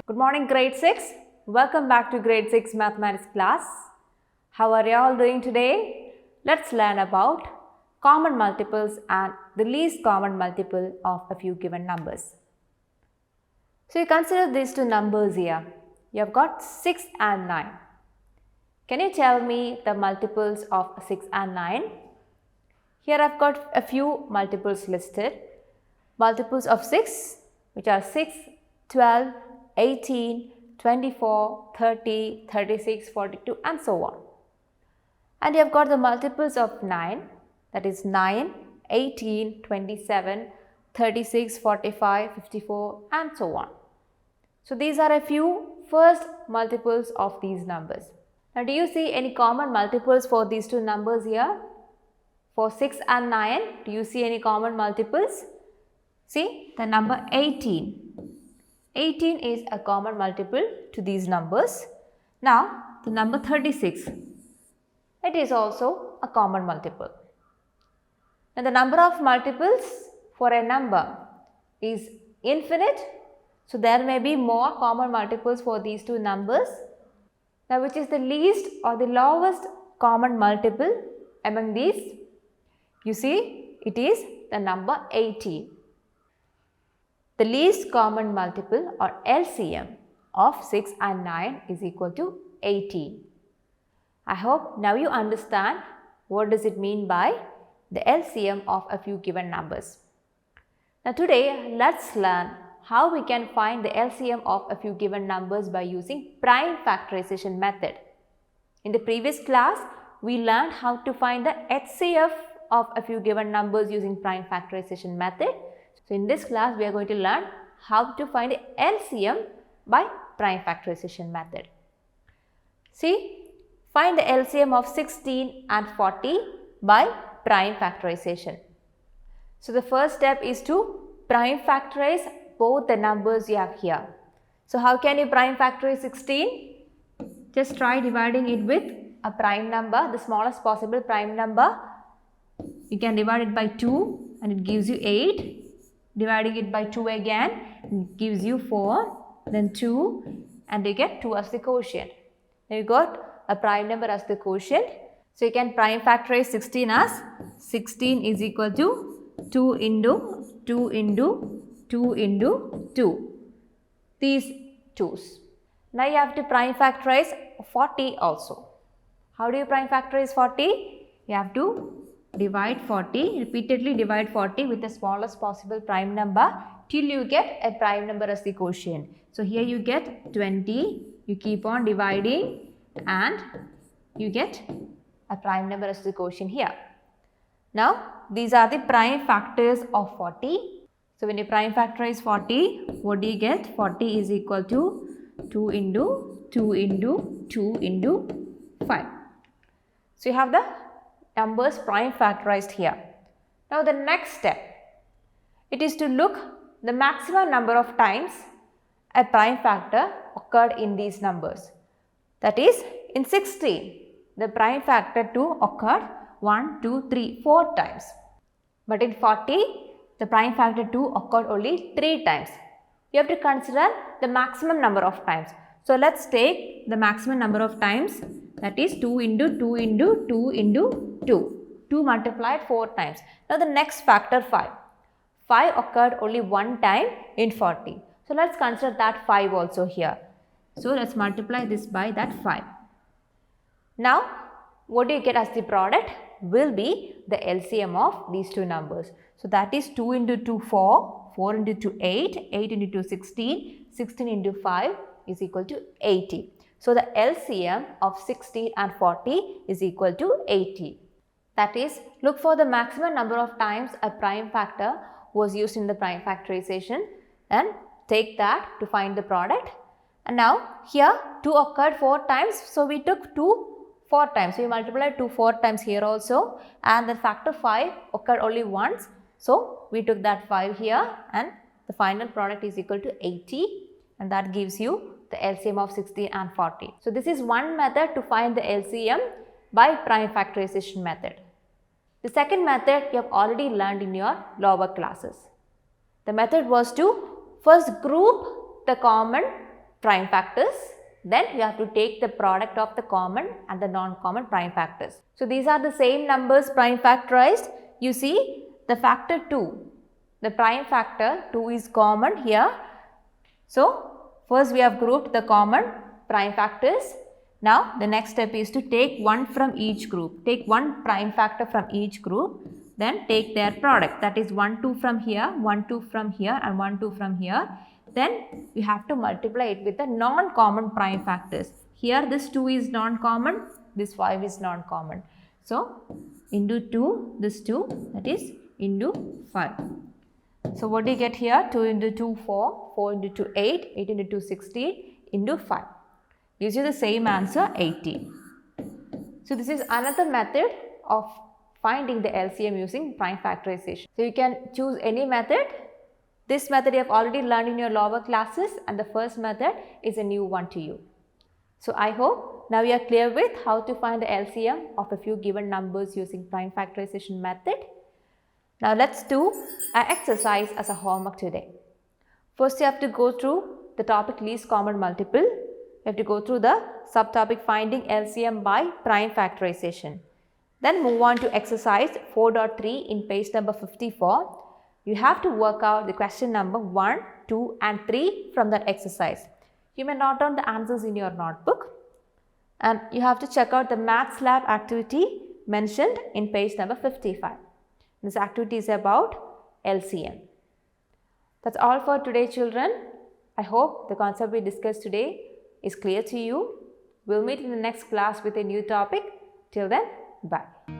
Good morning, grade 6. Welcome back to grade 6 mathematics class. How are you all doing today? Let's learn about common multiples and the least common multiple of a few given numbers. So you consider these two numbers here. You have got 6 and 9. Can you tell me the multiples of 6 and 9? Here I've got a few multiples listed. Multiples of 6, which are 6, 12, 18, 24, 30, 36, 42 and so on. And you have got the multiples of 9, that is 9, 18, 27, 36, 45, 54 and so on. So these are a few first multiples of these numbers. Now do you see any common multiples for these two numbers here? For 6 and 9, do you see any common multiples? See the number 18. 18 is a common multiple to these numbers. Now the number 36, it is also a common multiple. Now the number of multiples for a number is infinite. So there may be more common multiples for these two numbers. Now which is the least or the lowest common multiple among these? You see, it is the number 18. The least common multiple or LCM of 6 and 9 is equal to 18. I hope now you understand what does it mean by the LCM of a few given numbers. Now today let's learn how we can find the LCM of a few given numbers by using prime factorization method. In the previous class, we learned how to find the HCF of a few given numbers using prime factorization method. So in this class, we are going to learn how to find the LCM by prime factorization method. See, find the LCM of 16 and 40 by prime factorization. So the first step is to prime factorize both the numbers you have here. So how can you prime factorize 16? Just try dividing it with a prime number, the smallest possible prime number. You can divide it by 2 and it gives you 8. Dividing it by 2 again, it gives you 4, then 2 and you get 2 as the quotient. Now you got a prime number as the quotient. So you can prime factorize 16 as 16 is equal to 2 into 2 into 2 into 2. These 2's. Now you have to prime factorize 40 also. How do you prime factorize 40? You have to divide 40, repeatedly divide 40 with the smallest possible prime number till you get a prime number as the quotient. So here you get 20, you keep on dividing and you get a prime number as the quotient here. Now these are the prime factors of 40. So when you prime factorize 40, what do you get? 40 is equal to 2 into 2 into 2 into 5. So you have the numbers prime factorized here. Now the next step, it is to look the maximum number of times a prime factor occurred in these numbers. That is, in 16, the prime factor 2 occurred 1, 2, 3, 4 times. But in 40, the prime factor 2 occurred only 3 times. You have to consider the maximum number of times. So let's take the maximum number of times, that is 2 into 2 into 2 into 2. 2 multiplied 4 times. Now the next factor 5. 5 occurred only 1 time in 40. So let's consider that 5 also here. So let's multiply this by that 5. Now what do you get as the product? Will be the LCM of these two numbers. So that is 2 into 2 4, 4 into 2 8, 8 into 2 16, 16 into 5 is equal to 80. So the LCM of 16 and 40 is equal to 80. That is, look for the maximum number of times a prime factor was used in the prime factorization and take that to find the product. And now here 2 occurred 4 times. So we took 2 4 times. So we multiplied 2 4 times here also, and the factor 5 occurred only once. So we took that 5 here and the final product is equal to 80, and that gives you the LCM of 16 and 40. So this is one method to find the LCM by prime factorization method. The second method you have already learned in your lower classes. The method was to first group the common prime factors. Then you have to take the product of the common and the non-common prime factors. So these are the same numbers prime factorized. You see the factor 2, the prime factor 2 is common here. So first we have grouped the common prime factors. Now the next step is to take one from each group. Take one prime factor from each group, then take their product, that is 1, 2 from here, 1, 2 from here and 1, 2 from here. Then you have to multiply it with the non-common prime factors. Here this 2 is non-common, this 5 is non-common. So into 2, this 2, that is into 5. So what do you get here? 2 into 2, 4, 4 into 2, 8, 8 into 2, 16, into 5. Gives you the same answer, 18. So this is another method of finding the LCM using prime factorization. So you can choose any method. This method you have already learned in your lower classes, and the first method is a new one to you. So I hope now you are clear with how to find the LCM of a few given numbers using prime factorization method. Now let's do an exercise as a homework today. First you have to go through the topic least common multiple. You have to go through the subtopic finding LCM by prime factorization. Then move on to exercise 4.3 in page number 54. You have to work out the question number 1, 2 and 3 from that exercise. You may note down the answers in your notebook, and you have to check out the maths lab activity mentioned in page number 55. This activity is about LCM. That's all for today, children. I hope the concept we discussed today is clear to you. We'll meet in the next class with a new topic. Till then, bye.